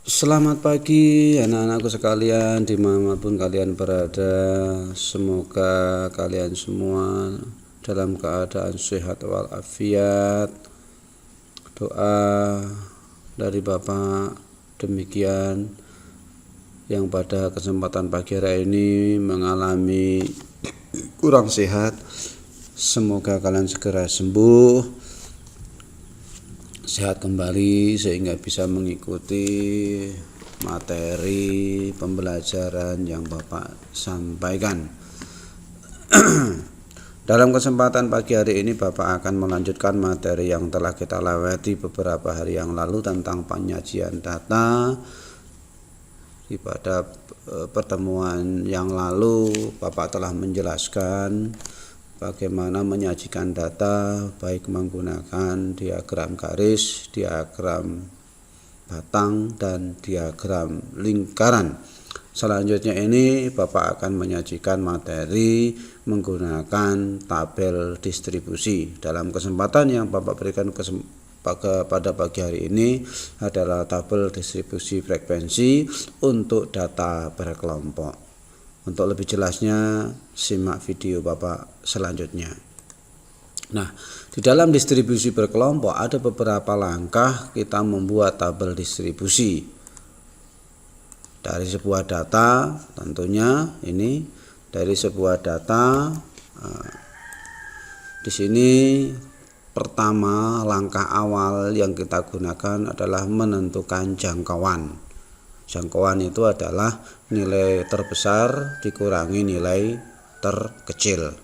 Selamat pagi anak-anakku sekalian dimanapun kalian berada. Semoga kalian semua dalam keadaan sehat walafiat. Doa dari Bapak demikian, yang pada kesempatan pagi hari ini mengalami kurang sehat. Semoga kalian segera sembuh, sehat kembali sehingga bisa mengikuti materi pembelajaran yang Bapak sampaikan. Dalam kesempatan pagi hari ini Bapak akan melanjutkan materi yang telah kita lewati beberapa hari yang lalu tentang penyajian data. Pada pertemuan yang lalu Bapak telah menjelaskan bagaimana menyajikan data baik menggunakan diagram garis, diagram batang, dan diagram lingkaran. Selanjutnya ini Bapak akan menyajikan materi menggunakan tabel distribusi. Dalam kesempatan yang Bapak berikan pada pagi hari ini adalah tabel distribusi frekuensi untuk data berkelompok. Untuk lebih jelasnya, simak video Bapak selanjutnya. Nah, di dalam distribusi berkelompok ada beberapa langkah kita membuat tabel distribusi. Dari sebuah data, tentunya ini dari sebuah data. Di sini pertama langkah awal yang kita gunakan adalah menentukan jangkauan. Jangkauan itu adalah nilai terbesar dikurangi nilai terkecil.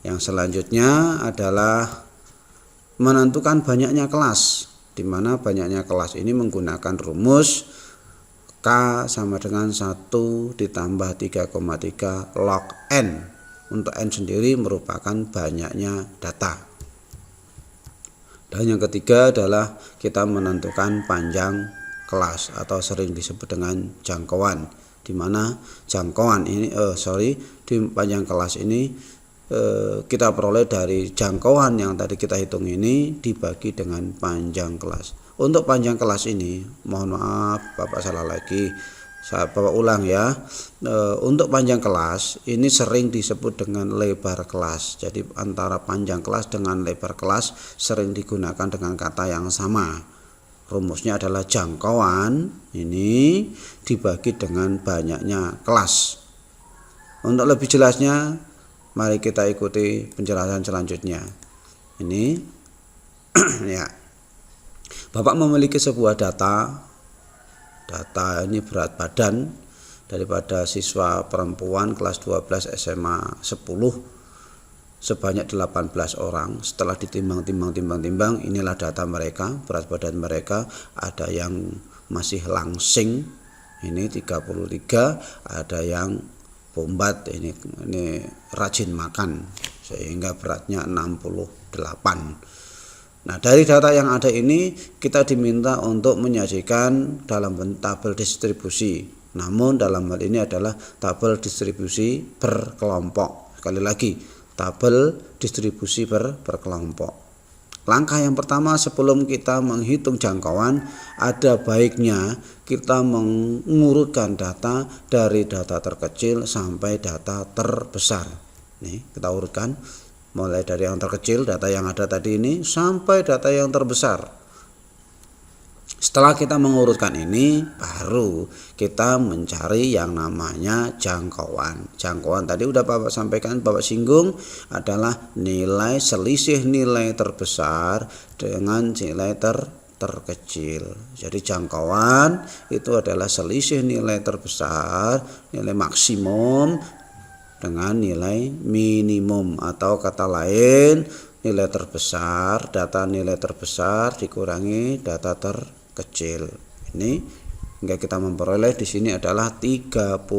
Yang selanjutnya adalah menentukan banyaknya kelas, di mana banyaknya kelas ini menggunakan rumus K sama dengan 1 ditambah 3,3 log N. Untuk N sendiri merupakan banyaknya data. Dan yang ketiga adalah kita menentukan panjang kelas atau sering disebut dengan jangkauan, di mana jangkauan ini di panjang kelas ini kita peroleh dari jangkauan yang tadi kita hitung ini dibagi dengan panjang kelas. Untuk panjang kelas ini, mohon maaf Bapak salah lagi, Bapak ulang ya. Untuk panjang kelas ini sering disebut dengan lebar kelas. Jadi antara panjang kelas dengan lebar kelas sering digunakan dengan kata yang sama. Rumusnya adalah jangkauan ini dibagi dengan banyaknya kelas. Untuk lebih jelasnya, mari kita ikuti penjelasan selanjutnya. Ini ya. Bapak memiliki sebuah data. Data ini berat badan daripada siswa perempuan kelas 12 SMA 10 sebanyak 18 orang. Setelah ditimbang, inilah data mereka, berat badan mereka. Ada yang masih langsing, ini 33, ada yang bombat, ini rajin makan, sehingga beratnya 68. Nah, dari data yang ada ini kita diminta untuk menyajikan dalam bentuk tabel distribusi. Namun dalam hal ini adalah tabel distribusi berkelompok. Sekali lagi, tabel distribusi berkelompok. Langkah yang pertama sebelum kita menghitung jangkauan, ada baiknya kita mengurutkan data dari data terkecil sampai data terbesar. Nih, kita urutkan mulai dari yang terkecil, data yang ada tadi ini, sampai data yang terbesar. Setelah kita mengurutkan ini, baru kita mencari yang namanya jangkauan. Jangkauan tadi udah Bapak sampaikan, Bapak singgung, adalah nilai selisih nilai terbesar dengan nilai terkecil. Jadi jangkauan itu adalah selisih nilai terbesar, nilai maksimum dengan nilai minimum, atau kata lain nilai terbesar, data nilai terbesar dikurangi data terkecil. Ini hingga kita memperoleh di sini adalah 35.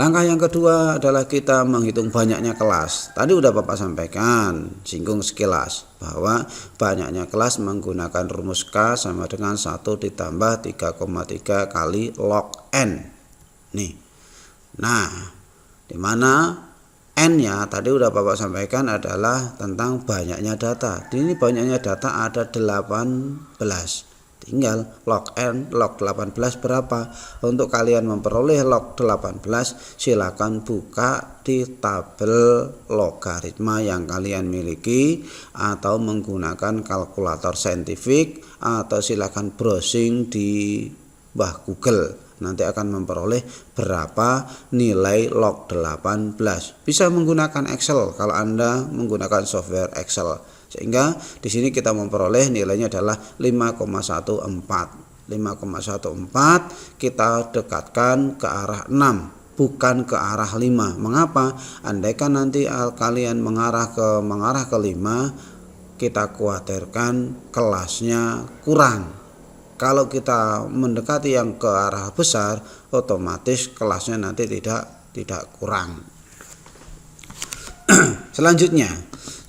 Langkah yang kedua adalah kita menghitung banyaknya kelas. Tadi udah Bapak sampaikan, singgung sekilas, bahwa banyaknya kelas menggunakan rumus K sama dengan 1 ditambah 3,3 kali log N. Nih. Nah, di mana N-nya tadi udah Bapak sampaikan adalah tentang banyaknya data. Ini banyaknya data ada 18. Tinggal log N, log 18 berapa. Untuk kalian memperoleh log 18, silakan buka di tabel logaritma yang kalian miliki atau menggunakan kalkulator saintifik, atau silakan browsing di Google. Nanti akan memperoleh berapa nilai log 18. Bisa menggunakan Excel kalau Anda menggunakan software Excel. Sehingga di sini kita memperoleh nilainya adalah 5,14. 5,14 kita dekatkan ke arah 6, bukan ke arah 5. Mengapa? Andaikan nanti kalian mengarah ke 5, kita khawatirkan kelasnya kurang. Kalau kita mendekati yang ke arah besar, otomatis kelasnya nanti tidak kurang. Selanjutnya,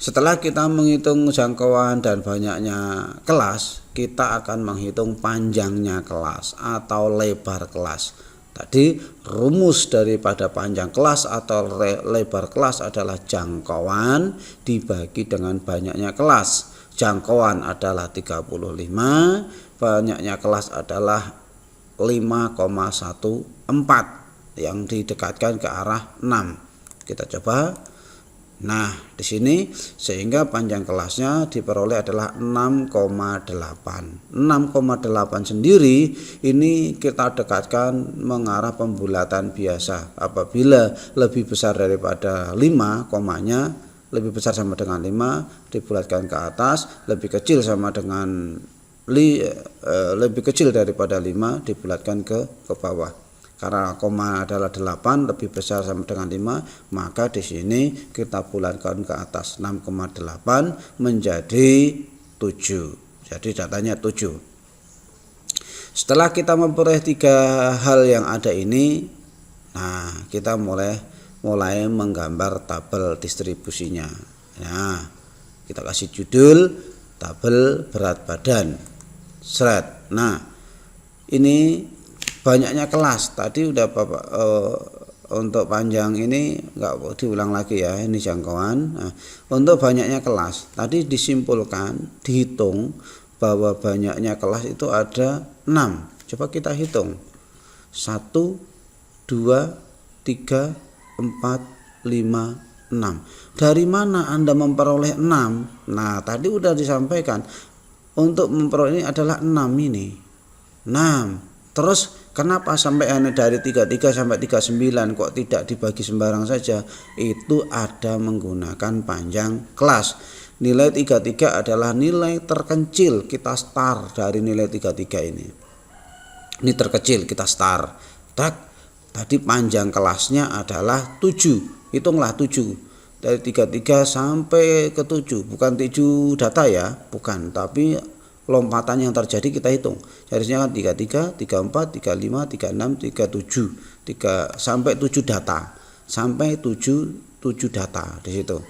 setelah kita menghitung jangkauan dan banyaknya kelas, kita akan menghitung panjangnya kelas atau lebar kelas. Tadi rumus daripada panjang kelas atau lebar kelas adalah jangkauan dibagi dengan banyaknya kelas. Jangkauan adalah 35, banyaknya kelas adalah 5,14 yang didekatkan ke arah 6. Kita coba. Nah, di sini sehingga panjang kelasnya diperoleh adalah 6,8. 6,8 sendiri ini kita dekatkan mengarah pembulatan biasa. Apabila lebih besar daripada 5, komanya lebih besar sama dengan 5 dibulatkan ke atas, lebih kecil sama dengan lebih kecil daripada 5 dibulatkan ke bawah. Karena koma adalah 8 lebih besar sama dengan 5, maka di sini kita bulatkan ke atas 6,8 menjadi 7. Jadi datanya 7. Setelah kita memperoleh 3 hal yang ada ini, nah kita mulai menggambar tabel distribusinya. Nah, kita kasih judul tabel berat badan. Seret. Nah, ini banyaknya kelas tadi udah Bapak untuk panjang ini enggak diulang lagi ya, ini jangkauan. Nah, untuk banyaknya kelas tadi disimpulkan, dihitung bahwa banyaknya kelas itu ada 6. Coba kita hitung 1, 2, 3, 4, 5, 6. Dari mana Anda memperoleh 6? Nah, tadi udah disampaikan untuk memperoleh ini adalah 6 ini. 6. Terus kenapa sampai dari 33 sampai 39 kok tidak dibagi sembarang saja? Itu ada menggunakan panjang kelas. Nilai 33 adalah nilai terkecil, kita start dari nilai 33 ini. Ini terkecil, kita start. Tadi panjang kelasnya adalah 7. Hitunglah 7. Dari 33 sampai ke 7, bukan 7 data ya, bukan, tapi lompatan yang terjadi kita hitung. Harusnya kan 33, 34, 35, 36, 37, 3 sampai 7 data. Sampai 7 data di situ.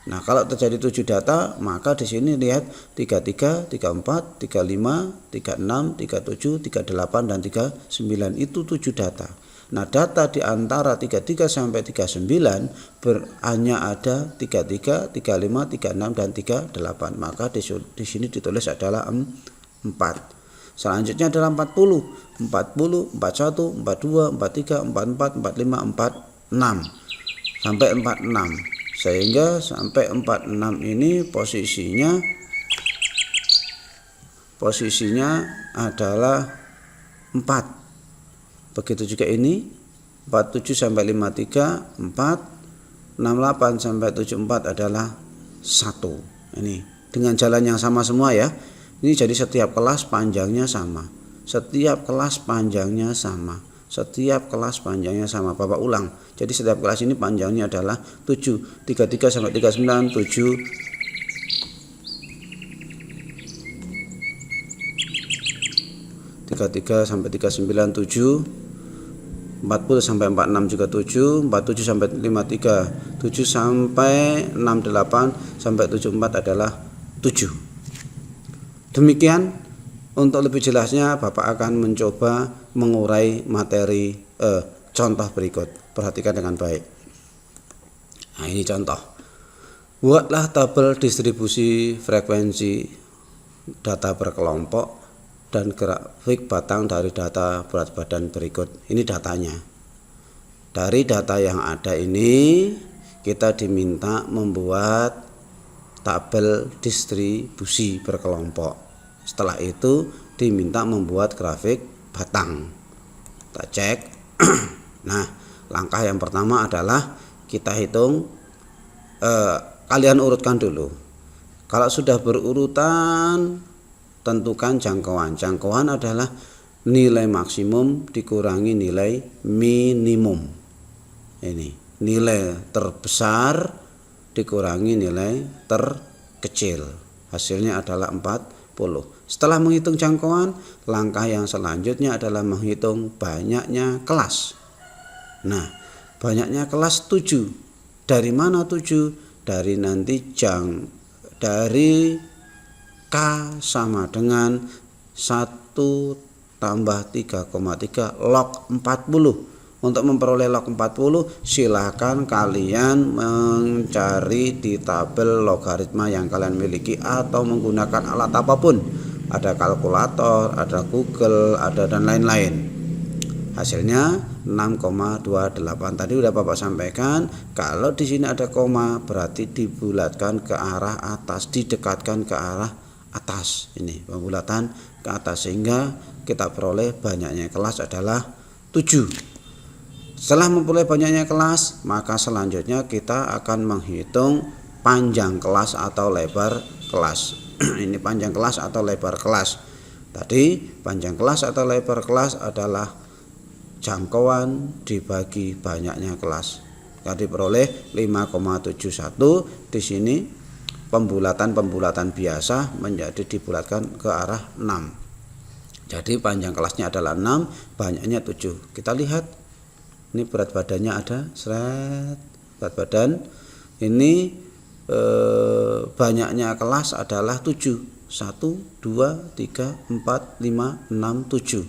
Nah, kalau terjadi 7 data, maka di sini lihat 33, 34, 35, 36, 37, 38 dan 39 itu 7 data. Nah, data di antara 33 sampai 39 hanya ada 33, 35, 36 dan 38. Maka di sini ditulis adalah 4. Selanjutnya adalah 40, 41, 42, 43, 44, 45, 46 sampai 46. Sehingga sampai 46 ini posisinya adalah 4. Begitu juga ini 47 sampai 53 4, 68 sampai 74 adalah 1. Ini dengan jalan yang sama semua ya. Ini jadi setiap kelas panjangnya sama. Setiap kelas panjangnya sama. Setiap kelas panjangnya sama. Bapak ulang. Jadi setiap kelas ini panjangnya adalah 7. 33 sampai 39 7. 33 sampai 39 7, 40 sampai 46 juga 7, 47 sampai 53 7 sampai 68 sampai 74 adalah 7. Demikian, untuk lebih jelasnya Bapak akan mencoba mengurai materi contoh berikut. Perhatikan dengan baik. Nah, ini contoh. Buatlah tabel distribusi frekuensi data per kelompok dan grafik batang dari data berat badan berikut. Ini datanya. Dari data yang ada ini kita diminta membuat tabel distribusi per kelompok. Setelah itu diminta membuat grafik batang. Kita cek. Nah, langkah yang pertama adalah kita hitung, kalian urutkan dulu. Kalau sudah berurutan, tentukan jangkauan. Jangkauan adalah nilai maksimum dikurangi nilai minimum. Ini nilai terbesar dikurangi nilai terkecil. Hasilnya adalah 40. Setelah menghitung jangkauan, langkah yang selanjutnya adalah menghitung banyaknya kelas. Nah, banyaknya kelas 7. Dari mana 7? Dari nanti dari K sama dengan 1 tambah 3,3 log 40. Untuk memperoleh log 40, silakan kalian mencari di tabel logaritma yang kalian miliki atau menggunakan alat apapun. Ada kalkulator, ada Google, ada dan lain-lain. Hasilnya 6,28. Tadi udah Bapak sampaikan, kalau di sini ada koma berarti dibulatkan ke arah atas, didekatkan ke arah atas. Ini pembulatan ke atas sehingga kita peroleh banyaknya kelas adalah 7. Setelah memperoleh banyaknya kelas, maka selanjutnya kita akan menghitung panjang kelas atau lebar kelas. Ini panjang kelas atau lebar kelas. Tadi panjang kelas atau lebar kelas adalah jangkauan dibagi banyaknya kelas. Tadi peroleh 5,71. Di sini pembulatan biasa menjadi dibulatkan ke arah 6. Jadi panjang kelasnya adalah 6, banyaknya 7. Kita lihat, ini berat badannya ada, berat badan. Ini banyaknya kelas adalah 7. 1, 2, 3, 4, 5, 6, 7.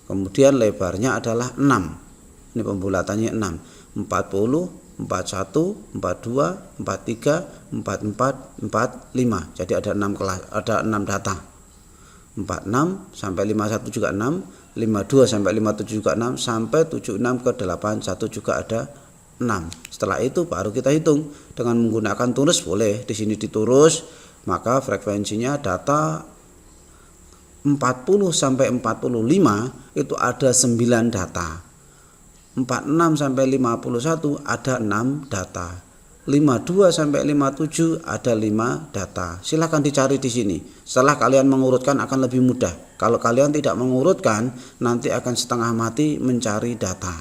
Kemudian lebarnya adalah 6. Ini pembulatannya 6. 40, 41, 42, 43, 44, 45. Jadi ada 6 kelas, ada 6 data. 46 sampai 51 juga 6, 52 sampai 57 juga 6, sampai 76 ke 81 juga ada 6. Setelah itu baru kita hitung dengan menggunakan tulis, boleh di sini diturus, maka frekuensinya data 40 sampai 45 itu ada 9 data. 46 sampai 51 ada 6 data. 52 sampai 57 ada 5 data. Silahkan dicari di sini. Setelah kalian mengurutkan akan lebih mudah. Kalau kalian tidak mengurutkan, nanti akan setengah mati mencari data.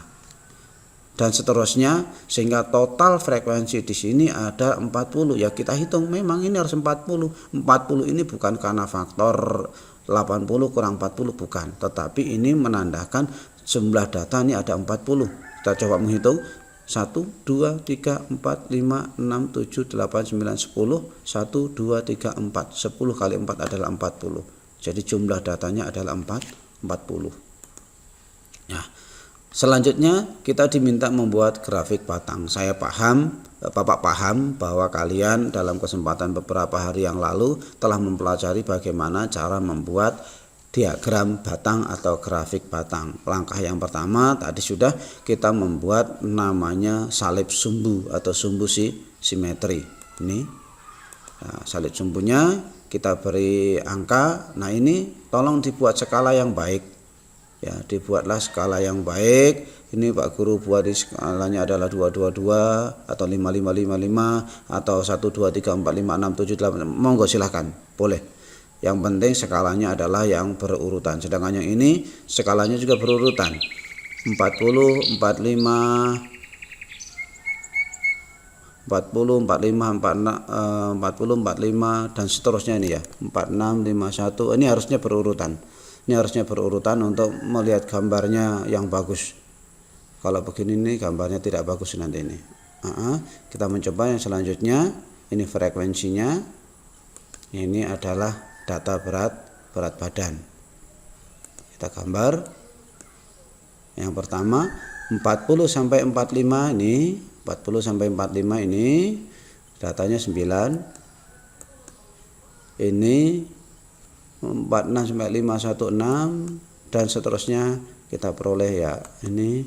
Dan seterusnya, sehingga total frekuensi di sini ada 40. Ya kita hitung, memang ini harus 40. 40 ini bukan karena faktor 80 kurang 40, bukan. Tetapi ini menandakan jumlah data ini ada 40. Kita coba menghitung. 1, 2, 3, 4, 5, 6, 7, 8, 9, 10. 1, 2, 3, 4. 10 kali 4 adalah 40. Jadi jumlah datanya adalah 40. Nah, selanjutnya kita diminta membuat grafik batang. Saya paham, Bapak paham bahwa kalian dalam kesempatan beberapa hari yang lalu telah mempelajari bagaimana cara membuat diagram batang atau grafik batang. Langkah yang pertama tadi sudah kita membuat namanya salib sumbu atau sumbu simetri. Ini nah, salib sumbunya kita beri angka. Nah ini tolong dibuat skala yang baik. Ya, dibuatlah skala yang baik. Ini Pak Guru buat di skalanya adalah 222 atau 5555 atau 1 2 3 4 5 6 7 8. Monggo silahkan, boleh. Yang penting skalanya adalah yang berurutan. Sedangkan yang ini skalanya juga berurutan. 40, 45, 40, 45, 40, 45 dan seterusnya ini ya. 46, 51. Ini harusnya berurutan. Ini harusnya berurutan untuk melihat gambarnya yang bagus. Kalau begini nih gambarnya tidak bagus nanti ini. Kita mencoba yang selanjutnya. Ini frekuensinya. Ini adalah data berat badan. Kita gambar. Yang pertama 40 sampai 45 ini 40 sampai 45 ini datanya 9. Ini 46 sampai 516 dan seterusnya kita peroleh ya. Ini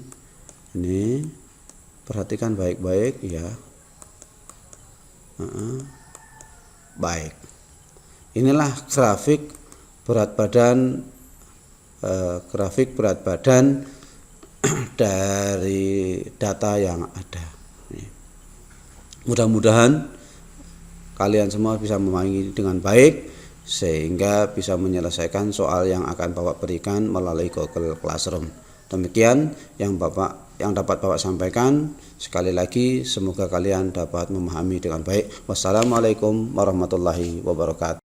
perhatikan baik-baik ya. Baik. Inilah grafik berat badan dari data yang ada. Mudah-mudahan kalian semua bisa memahami dengan baik sehingga bisa menyelesaikan soal yang akan Bapak berikan melalui Google Classroom. Demikian yang dapat Bapak sampaikan. Sekali lagi semoga kalian dapat memahami dengan baik. Wassalamualaikum warahmatullahi wabarakatuh.